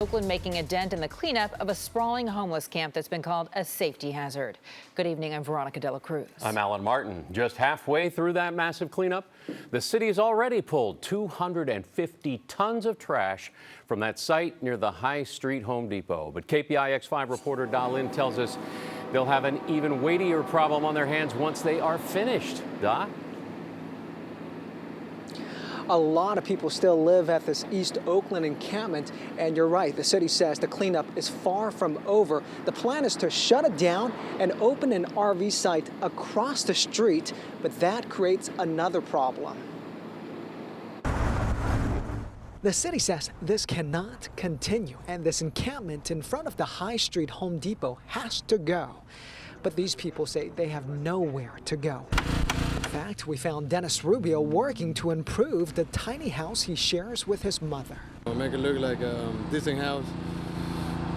Oakland making a dent in the cleanup of a sprawling homeless camp that's been called a safety hazard. Good evening, I'm Veronica Dela Cruz. I'm Alan Martin. Just halfway through that massive cleanup, the city has already pulled 250 tons of trash from that site near the High Street Home Depot. But KPIX5 reporter Da Lin tells us they'll have an even weightier problem on their hands once they are finished. Da? A lot of people still live at this East Oakland encampment, and you're right, the city says the cleanup is far from over. The plan is to shut it down and open an RV site across the street, but that creates another problem. The city says this cannot continue, and this encampment in front of the High Street Home Depot has to go. But these people say they have nowhere to go. In fact, we found Dennis Rubio working to improve the tiny house he shares with his mother. I'll make it look like a decent house.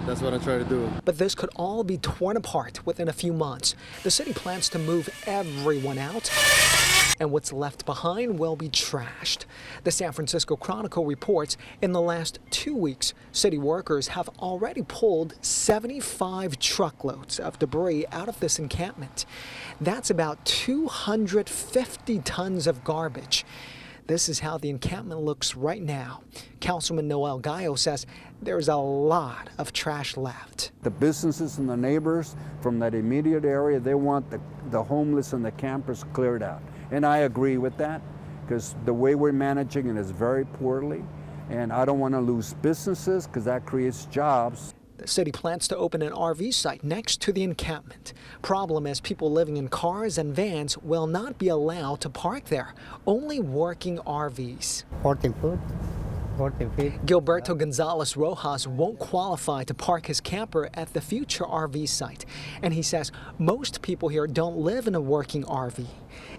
That's what I try to do. But this could all be torn apart within a few months. The city plans to move everyone out, and what's left behind will be trashed. The San Francisco Chronicle reports in the last 2 weeks, city workers have already pulled 75 truckloads of debris out of this encampment. That's about 250 tons of garbage. This is how the encampment looks right now. Councilman Noel Gallo says there's a lot of trash left. The businesses and the neighbors from that immediate area, they want the homeless and the campers cleared out. And I agree with that, because the way we're managing it is very poorly. And I don't want to lose businesses, because that creates jobs. The city plans to open an RV site next to the encampment. Problem is, people living in cars and vans will not be allowed to park there. Only working RVs. 14 foot, 14 feet. Gilberto Gonzalez Rojas won't qualify to park his camper at the future RV site. And he says most people here don't live in a working RV.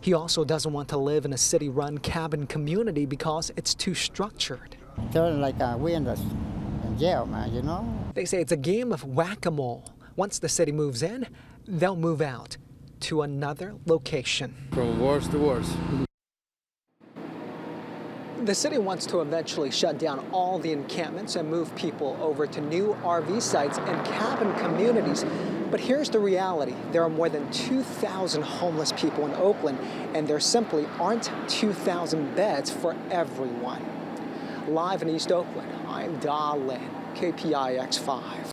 He also doesn't want to live in a city-run cabin community because it's too structured. Just like we in the jail, man, you know? They say it's a game of whack-a-mole. Once the city moves in, they'll move out to another location. From worse to worse. The city wants to eventually shut down all the encampments and move people over to new RV sites and cabin communities. But here's the reality. There are more than 2,000 homeless people in Oakland, and there simply aren't 2,000 beds for everyone. Live in East Oakland, I'm Da Lin, KPIX5.